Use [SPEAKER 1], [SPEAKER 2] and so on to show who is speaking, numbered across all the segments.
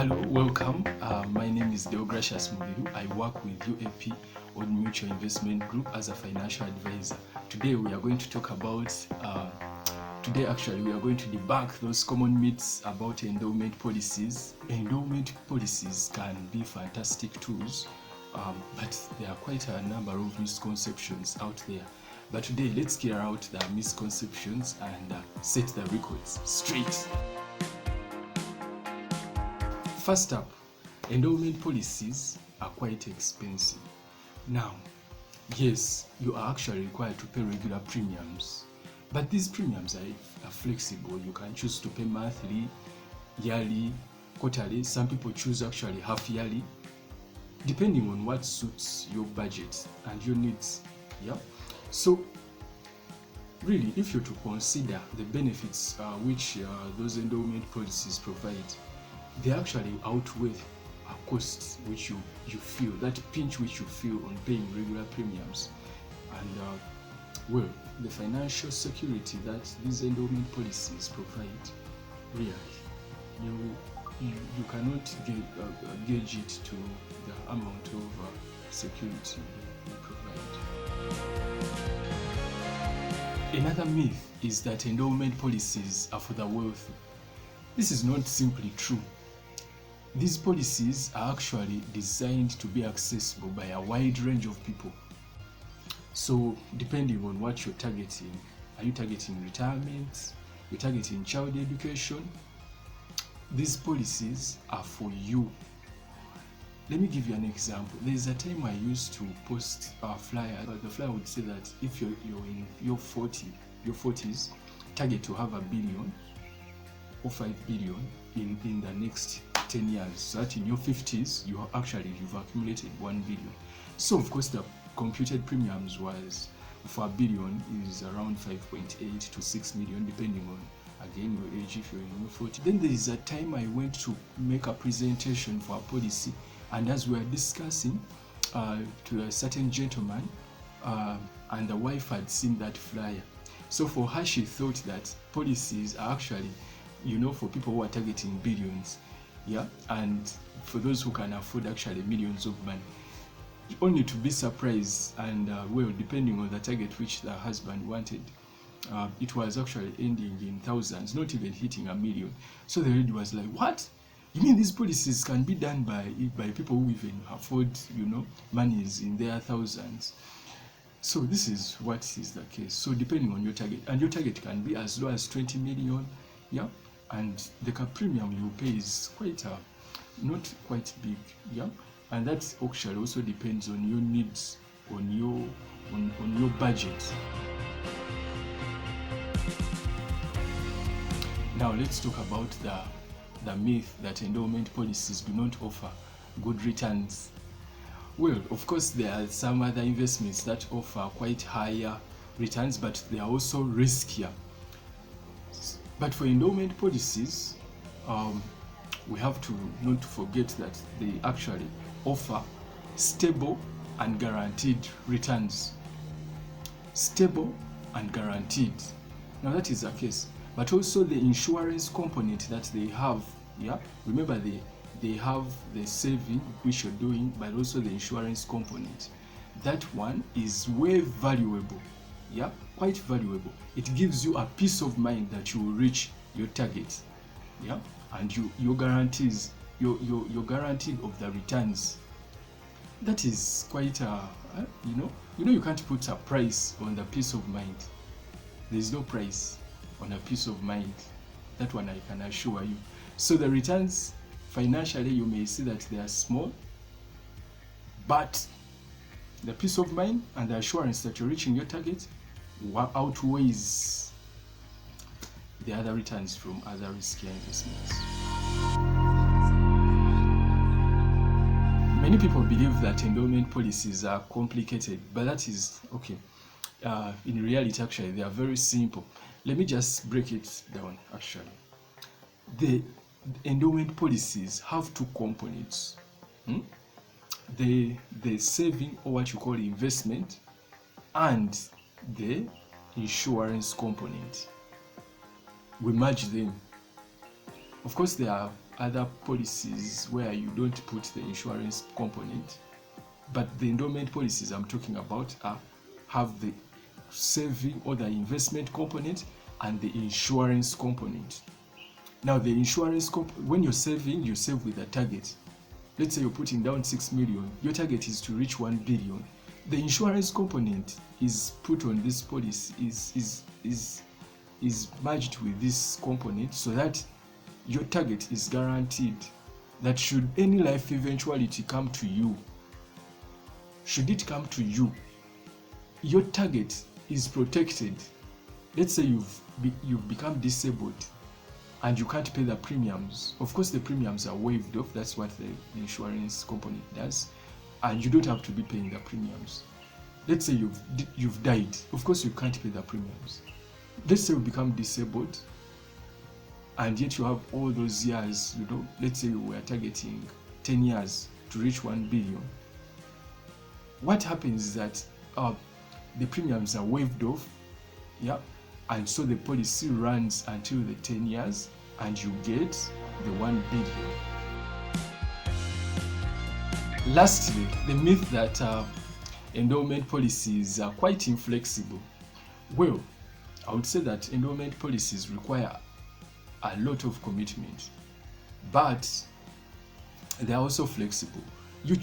[SPEAKER 1] Hello, welcome. My name is Deograthius Mubiru. I work with UAP on Mutual Investment Group as a financial advisor. Today we are going to talk about, we are going to debunk those common myths about endowment policies. Endowment policies can be fantastic tools, but there are quite a number of misconceptions out there. But today, let's clear out the misconceptions and set the records straight. First up, endowment policies are quite expensive. Now, yes, you are actually required to pay regular premiums, but these premiums are flexible. You can choose to pay monthly, yearly, quarterly. Some people choose actually half yearly, depending on what suits your budget and your needs. Yeah. So, really, if you're to consider the benefits which those endowment policies provide, they actually outweigh costs which you feel, that pinch which you feel on paying regular premiums. And the financial security that these endowment policies provide, really, you cannot gauge it to the amount of security they provide. Another myth is that endowment policies are for the wealthy. This is not simply true. These policies are actually designed to be accessible by a wide range of people. So, depending on what you're targeting, are you targeting retirement? You're targeting child education? These policies are for you. Let me give you an example. There's a time I used to post a flyer. The flyer would say that if you're in your 40s, target to have $1 billion or $5 billion in the next 10 years, so that in your 50s you've accumulated $1 billion. So of course the computed premiums was for $1 billion is around 5.8 to 6 million, depending on again your age. If you're in your 40, then there is a time I went to make a presentation for a policy, and as we were discussing to a certain gentleman, and the wife had seen that flyer. So for her, she thought that policies are actually, for people who are targeting billions. Yeah, and for those who can afford actually millions of money, only to be surprised. And depending on the target which the husband wanted, it was actually ending in thousands, not even hitting $1 million. So the lady was like, "What? You mean these policies can be done by people who even afford, monies in their thousands?" So this is what is the case. So depending on your target, and your target can be as low as 20 million, yeah. And the premium you pay is not quite big, yeah, and that actually also depends on your needs, on your budget. Now let's talk about the myth that endowment policies do not offer good returns. Well, of course, there are some other investments that offer quite higher returns, but they are also riskier. But for endowment policies, we have to not forget that they actually offer stable and guaranteed returns. Stable and guaranteed. Now that is the case. But also the insurance component that they have, yeah. Remember, they have the saving which you're doing, but also the insurance component. That one is way valuable. Yeah, quite valuable. It gives you a peace of mind that you will reach your target. Yeah, and you're guaranteed of the returns. That is quite you can't put a price on the peace of mind. There is no price on a peace of mind. That one I can assure you. So the returns financially, you may see that they are small, but the peace of mind and the assurance that you're reaching your target outweighs the other returns from other riskier investments. Many people believe that endowment policies are complicated, but that is okay. In reality, actually, they are very simple. Let me just break it down. Actually, the endowment policies have two components. The saving, or what you call investment, and the insurance component. We merge them. Of course, there are other policies where you don't put the insurance component, but the endowment policies I'm talking about have the saving or the investment component and the insurance component. Now, the insurance when you're saving, you save with a target. Let's say you're putting down 6 million, your target is to reach 1 billion. The insurance component is put on this policy, is merged with this component, so that your target is guaranteed. That should any life eventuality come to you, should it come to you, your target is protected. Let's say you've become disabled and you can't pay the premiums. Of course, the premiums are waived off. That's what the insurance component does, and you don't have to be paying the premiums. Let's say you've died. Of course, you can't pay the premiums. Let's say you become disabled, and yet you have all those years. Let's say you were targeting 10 years to reach 1 billion. What happens is that the premiums are waived off, and so the policy runs until the 10 years, and you get the 1 billion. Lastly, the myth that endowment policies are quite inflexible. Well, I would say that endowment policies require a lot of commitment, but they are also flexible. You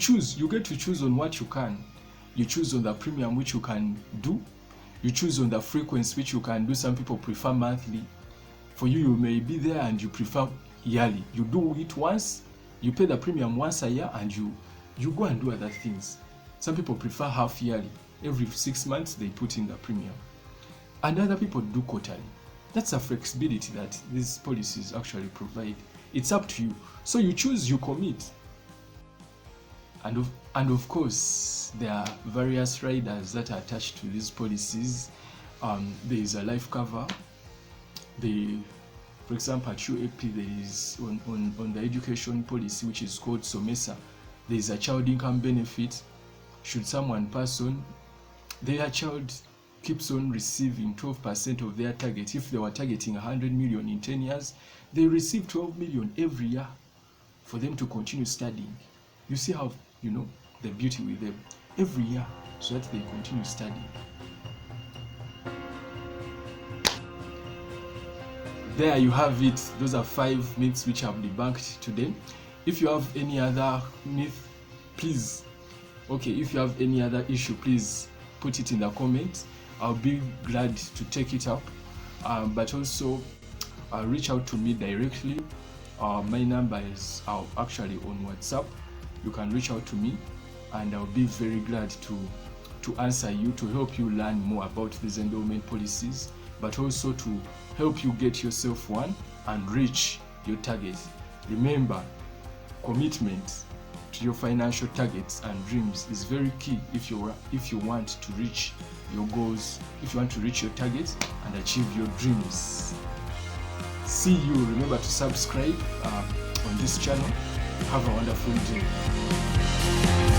[SPEAKER 1] get to choose on what you can. You choose on the premium which you can do. You choose on the frequency which you can do. Some people prefer monthly. For you, you may be there and you prefer yearly. You do it once, you pay the premium once a year, and you go and do other things. Some people prefer half yearly. Every 6 months they put in the premium. And other people do quarterly. That's a flexibility that these policies actually provide. It's up to you. So you choose, you commit. And of course, there are various riders that are attached to these policies. There is a life cover. For example, at UAP, there is on the education policy, which is called SOMESA, there is a child income benefit. Should someone pass on, their child keeps on receiving 12% of their target. If they were targeting 100 million in 10 years, they receive 12 million every year for them to continue studying. You see how, the beauty with them every year, so that they continue studying. There you have it. Those are 5 myths which I've debunked today. If you have any other myth, please, if you have any other issue, please put it in the comments. I'll be glad to take it up. But also reach out to me directly. My number is actually on WhatsApp. You can reach out to me, and I'll be very glad to answer you, to help you learn more about these endowment policies, but also to help you get yourself one and reach your target. Remember, commitment to your financial targets and dreams is very key if you want to reach your goals, if you want to reach your targets and achieve your dreams. See you. Remember to subscribe on this channel. Have a wonderful day.